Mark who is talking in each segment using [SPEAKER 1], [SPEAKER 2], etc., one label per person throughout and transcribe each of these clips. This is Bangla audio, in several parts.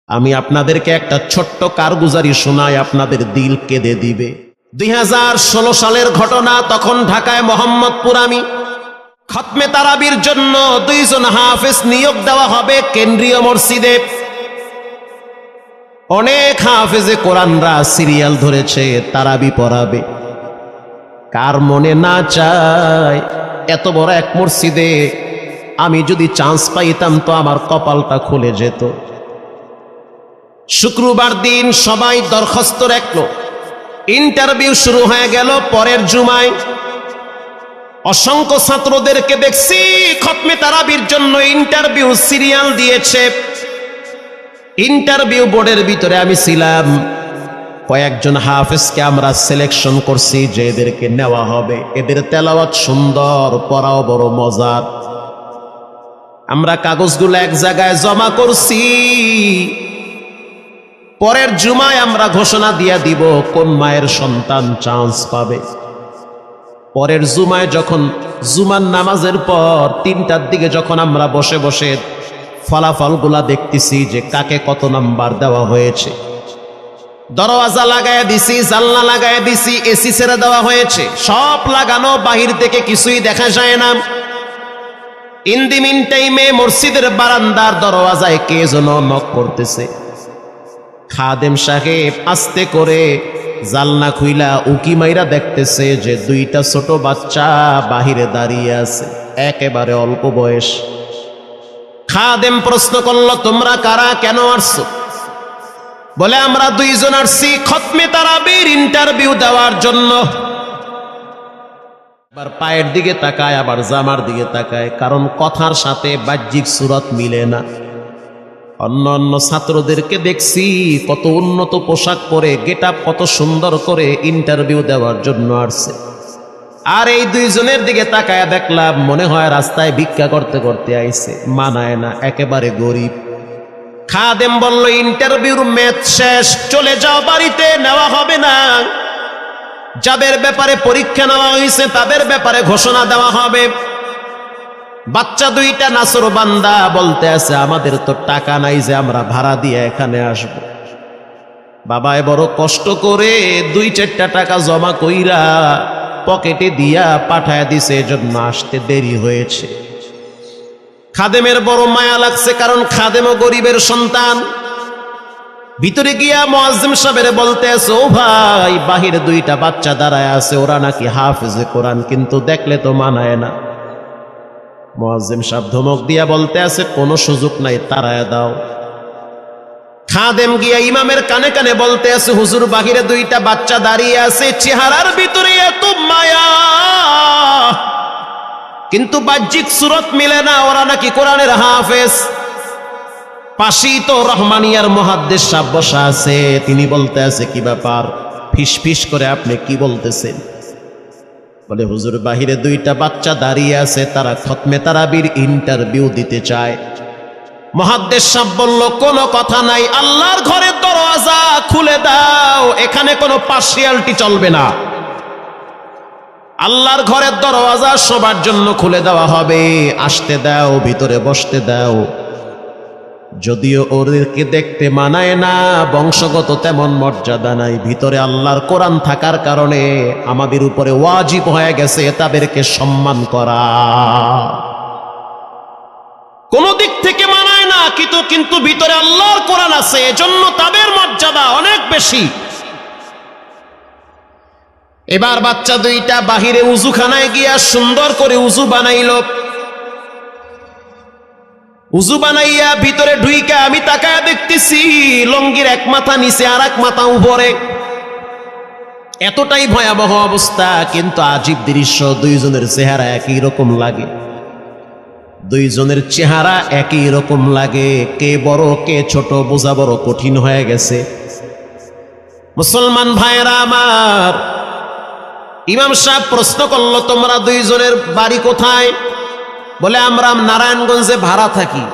[SPEAKER 1] আমি আপনাদেরকে একটা ছোট্ট কারগুজারি শোনাই, আপনাদের দিল কেঁদে দিবে। 2016 সালের ঘটনা। তখন ঢাকায় মোহাম্মদপুর আমি খতমে তারাবির জন্য 2 জন হাফেজ নিয়োগ দেওয়া হবে কেন্দ্রীয় মসজিদে। অনেক হাফেজে কোরআনরা সিরিয়াল ধরেছে তারাবি পড়াবে। কার মনে না চায় এত বড় এক মসজিদে আমি যদি চান্স পাইতাম তো আমার কপালটা খুলে যেত। শুক্রবার দিন সবাই দরখাস্ত রাখলো, ইন্টারভিউ শুরু হয়ে গেল। পরের জুমায় অসংখ্য ছাত্রদেরকে দেখছি খতমে তারাবির জন্য ইন্টারভিউ সিরিয়াল দিয়েছে। ইন্টারভিউ বোর্ডের ভিতরে আমি ছিলাম। কয়েকজন হাফেজকে আমরা সিলেকশন করছি যে এদেরকে নেওয়া হবে। এদের তেলাওয়াত সুন্দর, পড়াও বড় মজার। আমরা কাগজগুলো এক জায়গায় জমা করছি। পরের জুমায় আমরা ঘোষণা দিয়ে দিব কোন মায়ের সন্তান চান্স পাবে। পরের জুমায় যখন জুমার নামাজের পর 3টার দিকে যখন আমরা বসে বসে ফলাফলগুলা দেখতেছি যে কাকে কত নাম্বার দেওয়া হয়েছে, দরওয়াজা লাগায় দিছি, জানলা লাগায় দিছি, এসি ছেড়ে দেওয়া হয়েছে, সব লাগানো, বাহির থেকে কিছুই দেখা যায় না। ইন দি মিন টাইমে মসজিদের বারান্দার দরওয়াজায় কে যেন নক করতেছে। খাদেম সাহেব আস্তে করে জালনা খুইলা উকি মাইরা দেখতেছে যে 2টা ছোট বাচ্চা বাহিরে দাঁড়িয়ে আছে, একেবারে অল্প বয়স। খাদেম প্রশ্ন করলো, তোমরা কারা, কেন আসছো? বলে, আমরা 2 জন আসছি খতমে তারাবির ইন্টারভিউ দেওয়ার জন্য। আবার পায়ের দিকে তাকায়, আবার জামার দিকে তাকায়, কারণ কথার সাথে বাহ্যিক সুরত মিলে না। অন্য অন্য ছাত্রদেরকে দেখছি কত উন্নত পোশাক পরে, গেটআপ কত সুন্দর করে ইন্টারভিউ দেওয়ার জন্য আসছে। আর এই 2 জনের দিকে তাকায় দেখলাম মনে হয় রাস্তায় ভিক্ষা করতে করতে আইছে। মানায় না, একেবারে গরিব। খাদেম বলল, ইন্টারভিউর ম্যাচ শেষ, চলে যাও বাড়িতে, নেওয়া হবে না। যাদের ব্যাপারে পরীক্ষা নেওয়া হয়েছে তাদের ব্যাপারে ঘোষণা দেওয়া হবে। বাচ্চা 2টা নাসর বান্দা বলতে আছে, আমাদের তো টাকা নাই যে আমরা ভাড়া দিয়ে এখানে আসব। বাবায় বড় কষ্ট করে 2-4টা টাকা জমা কইরা পকেটে দিয়া পাঠায় দিছে, এজন্য আসতে দেরি হয়েছে। খাদেমের বড় মায়া লাগছে, কারণ খাদেমও গরিবের সন্তান। ভিতরে গিয়া মুয়াজ্জিম সাহেবের বলতে আছে, ও ভাই, বাহিরে 2টা বাচ্চা দাঁড়ায় আছে, ওরা নাকি হাফেজে কোরআন, কিন্তু দেখলে তো মানায় না। মুয়াজ্জিম সাহেব ধমক দিয়া বলতে আছে, কোনো সুযোগ নাই, তাড়ায় দাও। খাদেম গিয়া ইমামের কানে কানে বলতে আছে, হুজুর, বাহিরে 2টা বাচ্চা দাঁড়িয়ে আছে, চেহারার ভিতরে এত মায়া, কিন্তু বাহ্যিক সুরত মিলে না, ওরা নাকি কোরআনের হাফেজ। পাশেই তো রহমানিয়ার মুহাদ্দিস সাহেব বসা আছে, তিনি বলতে আছে, কি ব্যাপার, ফিস ফিস করে আপনি কি বলতেছেন? বলে, হুজুর, বাহিরে 2টা বাচ্চা দাঁড়িয়ে আছে, তারা খতমে তারাবির ইন্টারভিউ দিতে চায়। মুহাদ্দিস সাহেব বলল, কোনো কথা নাই, আল্লাহর ঘরের দরওয়াজা খুলে দাও, এখানে কোনো পার্সিয়ালিটি চলবে না। আল্লাহর ঘরের দরওয়াজা সবার জন্য খুলে দেওয়া হবে, আসতে দাও, ভিতরে বসতে দাও। যদিও ওদেরকে দেখতে মানায় না, বংশগত তেমন মর্যাদা নাই, ভিতরে আল্লাহর কোরআন থাকার কারণে আমাদের উপরে ওয়াজিব হয়ে গেছে তাদেরকে সম্মান করা। কোন দিক থেকে মানায় না, কিন্তু ভিতরে আল্লাহর কোরআন আছে, এজন্য তাদের মর্যাদা অনেক বেশি। এবার বাচ্চা 2টা বাহিরে উজুখানায় গিয়া সুন্দর করে উজু বানাইল। উজু বানাইয়া ভিতরে ঢুইকা আমি তাকায় দেখতেছি লঙ্গির এক মাথা নিচে আর এক মাথা উপরে। এতটাই ভয়াবহ অবস্থা, কিন্তু আজীব দৃশ্য। 2 জনের চেহারা একই রকম লাগে, 2 জনের চেহারা একই রকম লাগে। কে বড় কে ছোট বোঝা বড় কঠিন হয়ে গেছে। মুসলমান ভাইয়েরা আমার, ইমাম সাহেব প্রশ্ন করলো, তোমরা 2 জনের বাড়ি কোথায়? বলে, আমরা নারায়ণগঞ্জে ভাড়া থাকি।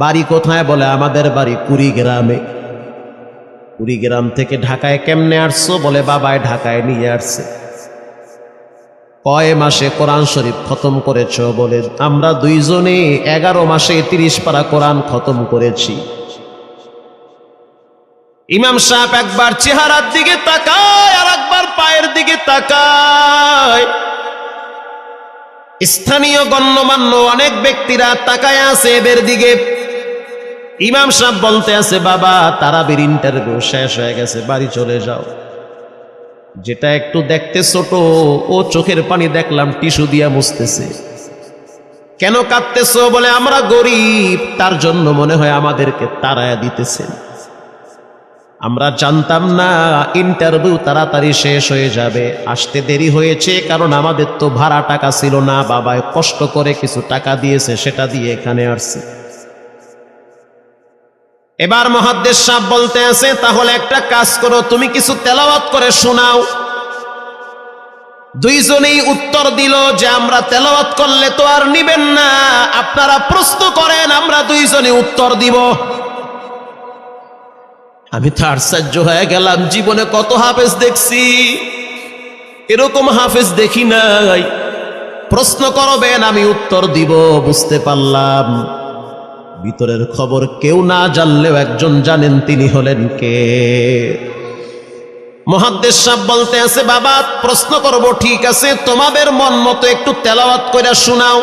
[SPEAKER 1] বাড়ি কোথায়? বলে, আমাদের বাড়ি কুড়িগ্রামে। কুড়িগ্রাম থেকে ঢাকায় কেমনে আসছো? বলে, বাবায় ঢাকায় নিয়ে আসছে। কয় মাসে কোরআন শরীফ খতম করেছো? বলে, আমরা 2 জনে 11 মাসে 30 পারা কোরআন খতম করেছি। ইমাম সাহেব একবার চেহারার দিকে তাকায় আর একবার পায়ের দিকে তাকায়। স্থানীয় গণ্যমান্য অনেক ব্যক্তিরা তাকায় আছে এদের দিকে। ইমাম সাহেব বলতে আছে, বাবা তারাবির ইন্টারভিউ শেষ হয়ে গেছে, বাড়ি চলে যাও। যেটা একটু দেখতে ছোট, ও চোখের পানি দেখলাম টিস্যু দিয়া মুছতেছে। কেন কাঁদতেছো? বলে আমরা গরিব, তার জন্য মনে হয় আমাদেরকে তাড়ায়া দিতেছেন। আমরা জানতাম না ইন্টারভিউ তাড়াতাড়ি শেষ হয়ে যাবে, আসতে দেরি হয়েছে কারণ আমাদের তো ভাড়া টাকা ছিল না, বাবায় কষ্ট করে কিছু টাকা দিয়েছে, সেটা দিয়ে এখানে আসছে। এবার মুহাদ্দিস সাহেব বলতে আছে, তাহলে একটা কাজ করো, তুমি কিছু তেলাওয়াত করে শোনাও। দুইজনেই উত্তর দিল যে আমরা তেলাওয়াত করলে তো আর নিবেন না, আপনারা প্রশ্ন করেন, আমরা দুইজনে উত্তর দিব। আমি তো আশ্চর্য হয়ে গেলাম, জীবনে কত হাফেজ দেখছি, এরকম হাফেজ দেখি নাই। প্রশ্ন করবেন, আমি উত্তর দিব। বুঝতে পারলাম ভিতরের খবর কেউ না জানলেও একজন জানেন, তিনি হলেন কে? মুহাদ্দিস সাহেব বলতে আছে, বাবা প্রশ্ন করব ঠিক আছে, তোমাদের মন মতো একটু তেলাওয়াত করে শোনাও।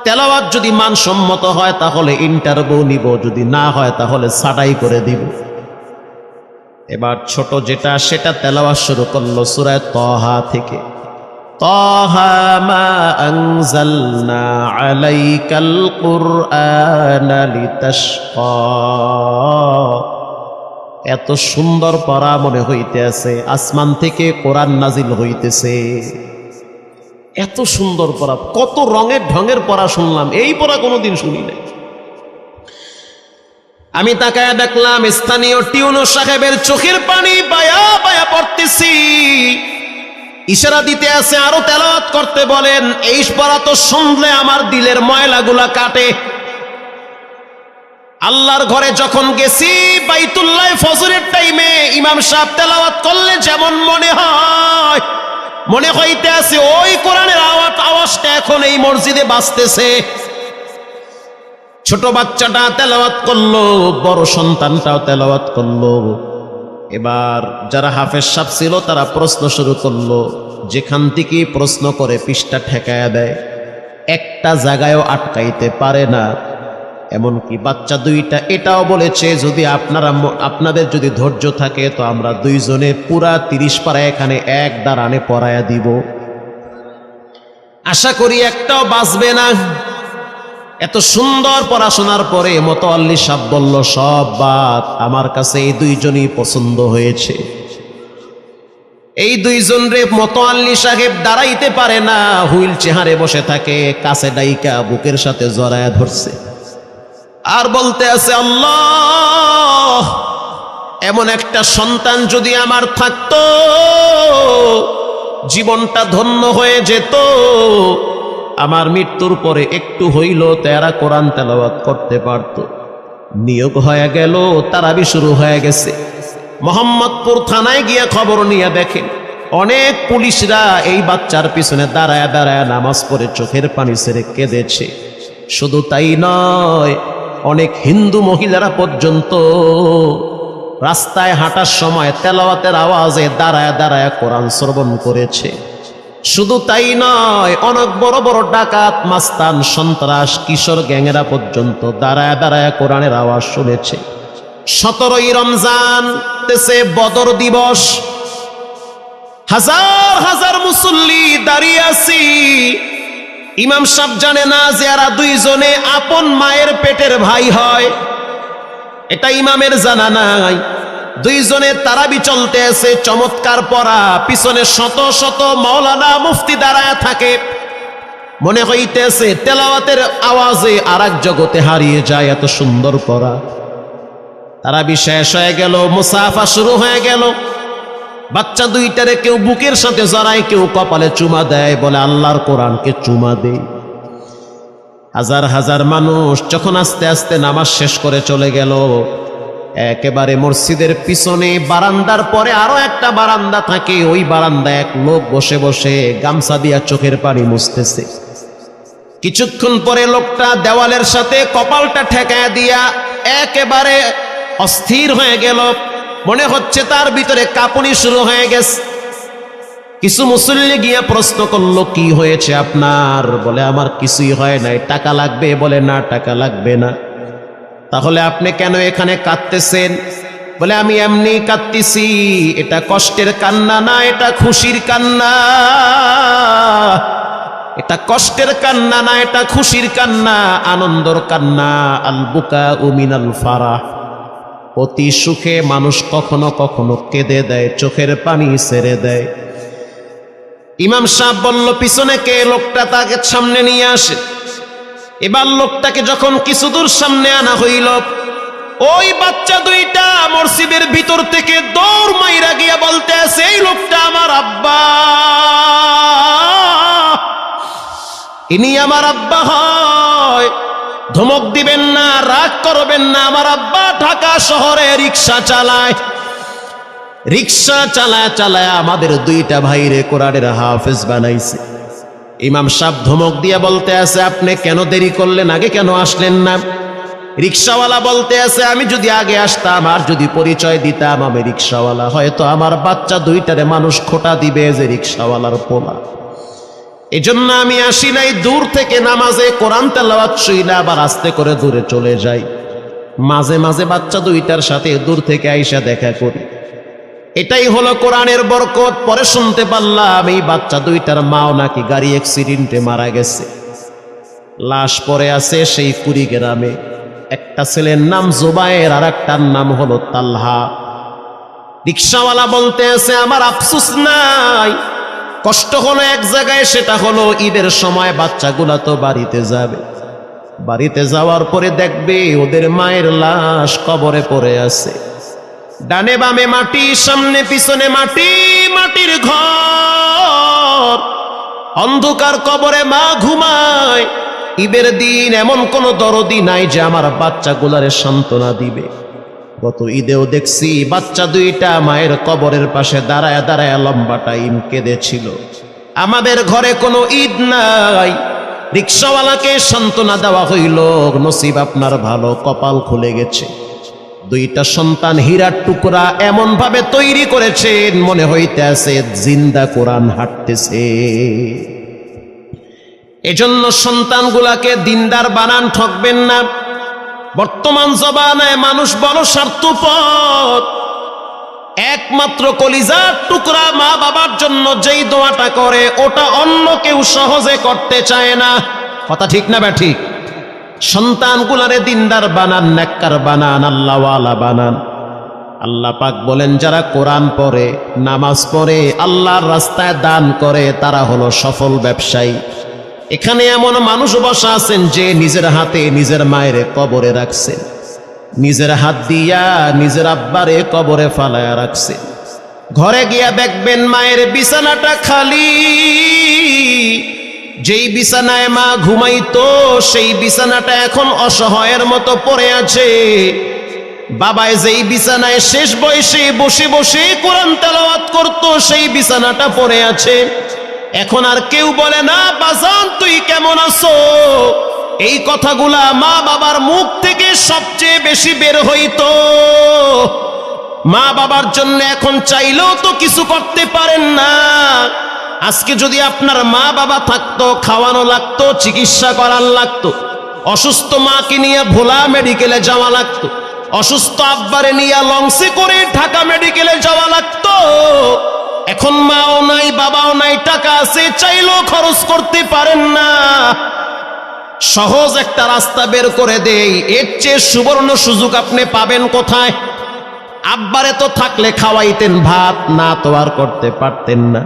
[SPEAKER 1] তেলাওয়াত যদি মানসম্মত হয় তাহলে ইন্টারভিউ নিব, যদি না হয় তাহলে ছাঁটাই করে দিব। এবার ছোট যেটা সেটা তেলাওয়াত শুরু করলো সূরা তাহা থেকে। তাহা মা আনজালনা আলাইকাল কুরআনা লিতাশকা। এত সুন্দর পড়া মনে হইতে আছে, আসমান থেকে কোরআন নাজিল হইতেছে। এত সুন্দর পড়া, কত রঙের ঢঙের পড়া শুনলাম, এই পড়া কোনোদিন শুনি নাই। আমি তাকায় দেখলাম স্থানীয় টিউনো সাহেবের চোখের পানি বায়া বায়া পড়তেছি। ইশারা দিতে আছে আরো তেলাওয়াত করতে বলেন। এই পড়া তো শুনলে আমার দিলের ময়লাগুলা কাটে। আল্লাহর ঘরে যখন গেছি বাইতুল্লাহ ফজরের টাইমে ইমাম সাহেব তেলাওয়াত করলে যেমন মনে হয়, মনে হইতে আছে ওই কোরআনের আওয়াজটা এখন এই মসজিদে বাজতেছে। ছোট বাচ্চাটা তেলাওয়াত করলো, বড় সন্তানটাও তেলাওয়াত করলো। এবার যারা হাফেজ সাহেব ছিল তারা প্রশ্ন শুরু করলো। যেখান থেকে প্রশ্ন করে পৃষ্ঠা ঠেকায়া দেয়, একটা জায়গায়ও আটকাইতে পারে না। এমনকি বাচ্চা দুইটা এটাও বলেছে, যদি আপনাদের যদি ধৈর্য থাকে তো আমরা দুইজনে পুরা 30 পারা এখানে এক দাঁড়ানে পড়ায়া দিব। আশা করি একটাও বাঁচবে না। এত সুন্দর পড়াশোনার পরে মোতাওয়াল্লি সাহেব বলল, সব বাদ, আমার কাছে এই দুইজনই পছন্দ হয়েছে। এই দুইজন রে মোতাওয়াল্লি সাহেব দাঁড়াইতে পারে না, হুইল চেয়ারে বসে থাকে, কাছে ডাইকা বুকের সাথে জড়ায়া ধরছে আর বলতে আছে, আল্লাহ এমন একটা সন্তান যদি আমার থাকতো জীবনটা ধন্য হয়ে যেত। আমার মৃত্যুর পরে একটু হইল তেরা কোরআন তেলাওয়াত করতে পারত। নিয়োগ হয়ে গেল, তারাবি শুরু হয়ে গেছে। মোহাম্মদপুর থানায় গিয়ে খবর নিয়ে দেখেন অনেক পুলিশরা এই বাচ্চার পিছনে দাঁড়ায় দাঁড়ায় নামাজ পড়ে চোখের পানি ছেড়ে কেঁদেছে। শুধু তাই নয়, অনেক হিন্দু মহিলারা পর্যন্ত রাস্তায় হাঁটার সময় তেলাওয়াতের আওয়াজে দাঁড়ায় দাঁড়ায় কোরআন শ্রবণ করেছে। শুধু তাই নয়, অনেক বড় বড় ডাকাত, মাস্তান, সন্ত্রাস, কিশোর গ্যাংয়েরা পর্যন্ত দাঁড়ায় দাঁড়ায় কোরআনের আওয়াজ শুনেছে। 17ই রমজান তেছে বদর দিবস, হাজার হাজার মুসল্লি দাঁড়িয়ে আছি। ইমাম সাহেব জানে না যে এরা দুইজনে আপন মায়ের পেটের ভাই হয়, এটা ইমামের জানা নাই। দুইজনে তারাবি চলতে আছে, চমৎকার পড়া, পিছনে শত শত মাওলানা মুফতি দাঁড়ায় থাকে। মনে হইতেছে তেলাওয়াতের আওয়াজে আর এক জগতে হারিয়ে যায়, এত সুন্দর পড়া। তারাবি শেষ হয়ে গেল, মুসাফা শুরু হয়ে গেল। বাচ্চা দুইটারে কেউ বুকের সাথে জড়ায়, কেউ কপালে চুমা দেয়, বলে আল্লাহর কোরআনকে চুমা দেই। হাজার হাজার মানুষ যখন আস্তে আস্তে নামাজ শেষ করে চলে গেল, একেবারে মসজিদের পিছনে বারান্দার পরে আরো একটা বারান্দা থাকে, ওই বারান্দায় এক লোক বসে বসে গামছা দিয়া চোখের পানি মুছতেছে। কিছুক্ষণ পরে লোকটা দেওয়ালের সাথে কপালটা ঠেকায় দিয়া একেবারে অস্থির হয়ে গেল। মনে হচ্ছে তার ভিতরে কাঁপুনি শুরু হয়ে গেছে। কিছু মুসল্লি গিয়া প্রশ্ন করলো, কি হয়েছে আপনার? বলে আমার কিছুই হয় নাই। টাকা লাগবে? বলে না, টাকা লাগবে না। তাহলে আপনি কেন এখানে কাঁদতেছেন? বলে আমি এমনি কাঁদতেছি, এটা কষ্টের কান্না না, এটা খুশির কান্না। এটা কষ্টের কান্না না, এটা খুশির কান্না, আনন্দর কান্না। আল বুকা মিনাল ফারাহ। অতি সুখে মানুষ কখনো কখনো কেঁদে দেয়, চোখের পানি ছেড়ে দেয়। ইমাম সাহেব বলল, পিছনে কে? লোকটা তাকে সামনে নিয়ে আসে। এবার লোকটাকে যখন কিছু দূর সামনে আনা হইল, ওই বাচ্চা দুইটা মসজিদের ভিতর থেকে দৌড় মাইরা গিয়া বলতে আছে, এই লোকটা আমার আব্বা, ইনি আমার আব্বা হয়। ধমক দিবেন না, রাগ করবেন না। আমার আব্বা ঢাকা শহরে রিক্সা চালায়। রিক্সা চালায় চালায় আমাদের দুইটা ভাইরে কোরআনের হাফেজ বানাইছে। ইমাম সাহেব ধমক দিয়ে বলতে আছে, আপনি কেন দেরি করলেন? আগে কেন আসলেন না? রিক্সাওয়ালা বলতে আছে, আমি যদি আগে আসতাম আর যদি পরিচয় দিতাম আমি রিক্সাওয়ালা, হয়তো আমার বাচ্চা দুইটারে মানুষ খোটা দিবে যে রিক্সাওয়ালার পোলা। এজন্য আমি আসি নাই। দূর থেকে নামাজে কোরআন তেলাওয়াত শুইনা আবার আস্তে করে দূরে চলে যাই। মাঝে মাঝে বাচ্চা দুইটার সাথে দূর থেকে আইসা দেখা করি। এটাই হলো কোরআনের বরকত। পরে শুনতে পারলাম এই বাচ্চা দুইটার মাও নাকি গাড়ি অ্যাক্সিডেন্টে মারা গেছে। লাশ পড়ে আছে সেই কুড়িগ্রামে। একটা ছেলের নাম জুবায়ের আর একটার নাম হলো তালহা। রিক্সাওয়ালা বলতে আছে, আমার আফসোস নাই, কষ্ট হলো এক জায়গায়, সেটা হলো ঈদের সময় বাচ্চাগুলা তো বাড়িতে যাবে। বাড়িতে যাওয়ার পরে দেখবে ওদের মায়ের লাশ কবরে পড়ে আছে। ডানে বামে মাটি, সামনে পিছনে মাটি, মাটির ঘর, অন্ধকার কবরে মা ঘুমায়। ঈদের দিন এমন কোন দরদি নাই যে আমার বাচ্চাগুলারে সান্ত্বনা দিবে। গত ঈদেও দেখছি বাচ্চা দুইটা মায়ের কবরের পাশে দাঁড়ায় দাঁড়ায় লম্বা টাইম কেঁদেছিল। আমাদের ঘরে কোনো ঈদ নাই। রিক্সাওয়ালাকে সান্ত্বনা দেওয়া হইল, নসিব আপনার ভালো, কপাল খুলে গেছে। দুইটা সন্তান হীরার টুকরা এমন ভাবে তৈরি করেছেন, মনে হইতে আছে জিন্দা কোরআন হাঁটতেছে। এজন্য সন্তানগুলাকে দিনদার বানান, ঠকবেন না। বর্তমান জমানায় মানুষ বড় স্বার্থপর। একমাত্র কলিজার টুকরা মা বাবার জন্য যেই দোয়াটা করে ওটা অন্য কেউ সহজে করতে চায় না। কথা ঠিক না ঠিক? সন্তানগুলারে দিনদার বানান, নেককার বানান, আল্লাহওয়ালা বানান। আল্লাহ পাক বলেন, যারা কোরআন পড়ে, নামাজ পড়ে, আল্লাহর রাস্তায় দান করে, তারা হলো সফল ব্যবসায়ী। এখানে এমন মানুষ বসা আছেন যে নিজের হাতে নিজের মায়ের কবরে রাখছেন, নিজের হাত দিয়া নিজের আব্বারে কবরে ফালায়া রাখছেন। ঘরে গিয়া দেখবেন মায়ের বিছানাটা খালি। যেই বিছানায় মা ঘুমাইতো সেই বিছানাটা এখন অসহায়ের মতো পড়ে আছে। বাবায় যেই বিছানায় শেষ বয়সে বসে বসে কোরআন তেলাওয়াত করতো সেই বিছানাটা পড়ে আছে। এখন আর কেউ বলে না, বাজান তুই কেমন আছো? এই কথাগুলা মা বাবার মুখ থেকে সবচেয়ে বেশি বের হইতো। মা বাবার জন্য এখন চাইলেও তো কিছু করতে পারেন না। আজকে যদি আপনার মা বাবা থাকতো, খাওয়ানো লাগতো, চিকিৎসা করার লাগতো, অসুস্থ মাকে নিয়ে ভোলা মেডিকেলে যাওয়া লাগতো, অসুস্থ আব্বারে নিয়ে লঞ্চে করে ঢাকা মেডিকেলে যাওয়া লাগতো। এখন মাও নাই, বাবাও নাই, টাকা আছে, চাইলেও খরচ করতে পারেন না। সহজ একটা রাস্তা বের করে দেই, এর চেয়ে সুবর্ণ সুযোগ আপনি পাবেন কোথায়? আব্বারে তো থাকলে খাওয়াইতেন ভাত, না তো আর করতে পারতেন না।